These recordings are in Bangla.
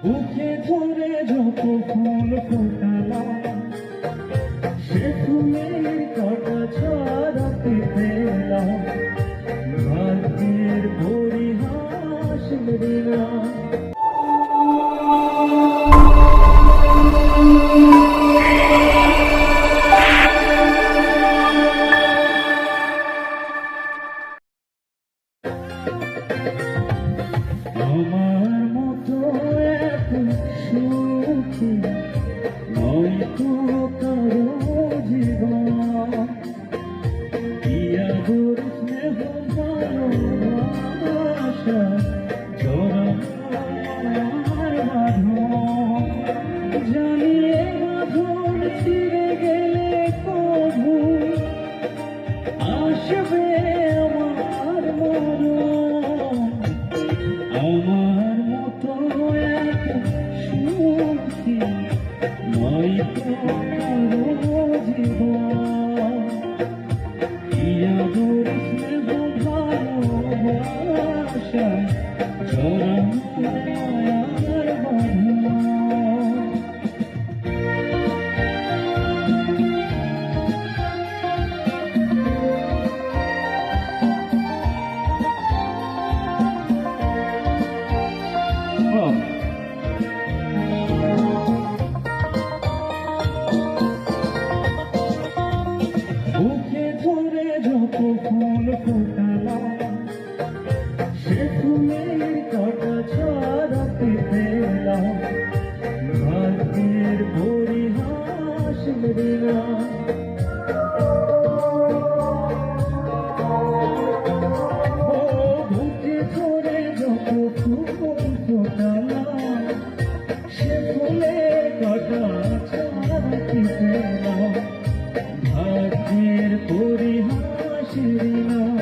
বুকে ধরে যত ফুল ফোটালাম, সে ফুলের কটা ছড়াতে পেলাম, ভাগ্যের পরিহাস দিলাম। আমার মতো এত সুখী নয়তো কারো জীবন, ইয়াদুর স্নেহ ভালোবাসা জড়ার বাঁধন, জানিয়ে বাঁধন ছিঁড়ে গেলে কবু আসবে আমার মরণ। আমার মতো এক সুখী নয়তো কারো জীবন, ইয়াদুর স্নেহ ভালোবাসা জড়ার বাঁধন। বুকে ধরে যত ফুল ফোটালাম, সে ফুলের কটা ছড়াতে পেলাম, ভাগ্যের পরিহাস দিলাম। বুকে ধরে যত ফুল ফোটালাম, সে ফুলের কটা ছড়াতে পেলাম, ভাগ্যের পরিহাস দিলাম।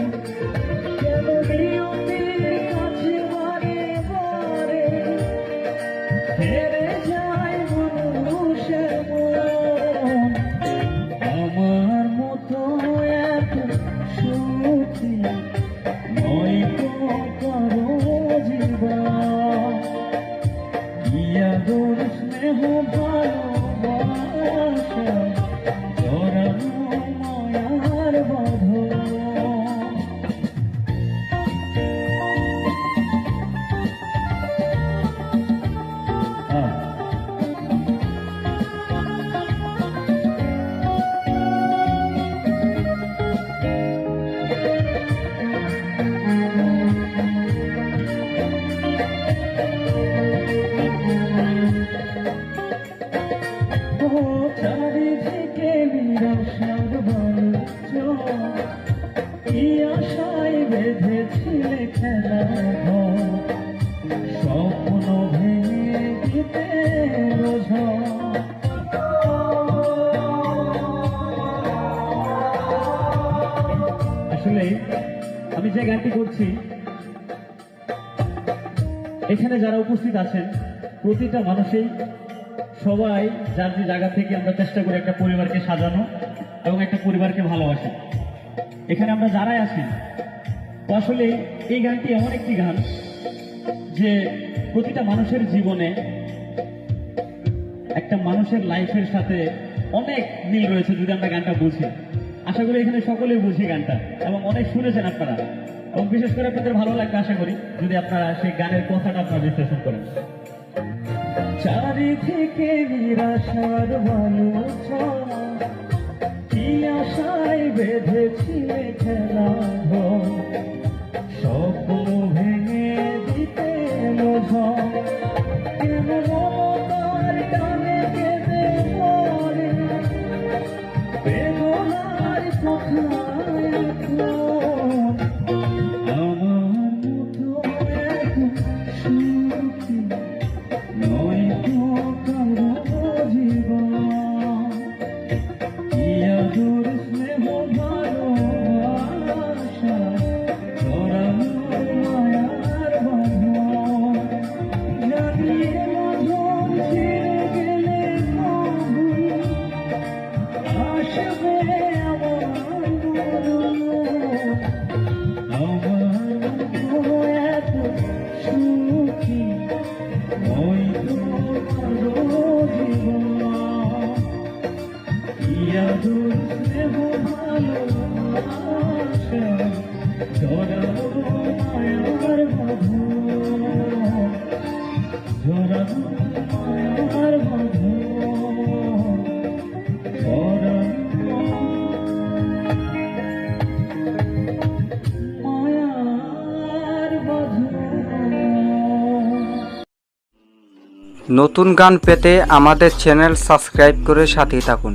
কেন নিয়তির কাছে বারে বারে হেরে যায় মানুষের মন। আমার মতো এত সুখী নয়তো কারো জীবন, ইয়াদুর স্নেহ ভালোবাসা জড়ানো মায়ার বাঁধন। চারিদিকে নিরাশার বাণিজ্য, কি আশায় বেঁধেছিলে খেলা ঘর, স্বপ্ন ভেঙে দিতে আসলে আমি যে গানটি করছি, এখানে যারা উপস্থিত আছেন প্রতিটা মানুষই সবাই যার যে জায়গা থেকে আমরা চেষ্টা করি একটা পরিবারকে সাজানো এবং একটা পরিবারকে ভালোবাসি। এখানে আমরা যারাই আছি, তো আসলে এই গানটি এমন একটি গান যে প্রতিটা মানুষের জীবনে একটা মানুষের লাইফের সাথে অনেক মিল রয়েছে যদি আমরা গানটা বুঝি। আশা করি এখানে সকলেই বুঝি গানটা এবং অনেক শুনেছেন আপনারা, এবং বিশেষ করে আপনাদের ভালো লাগবে আশা করি যদি আপনারা সেই গানের কথাটা আপনারা বিশ্লেষণ করেন। চারিদিকে নিরাশার বাণিজ্য, কি আশায় বেঁধেছিলে খেলা ঘর, স্বপ্ন ভেঙে দিতে কেন মমতার টানে কেঁদে মরে, বেদনার কোথায় এখন। আমার মতো এক সুখী নয়তো কারো জীবন, ইয়াদুর স্নেহ ভালোবাসা নতুন গান পেতে আমাদের চ্যানেল সাবস্ক্রাইব করে সাথেই থাকুন।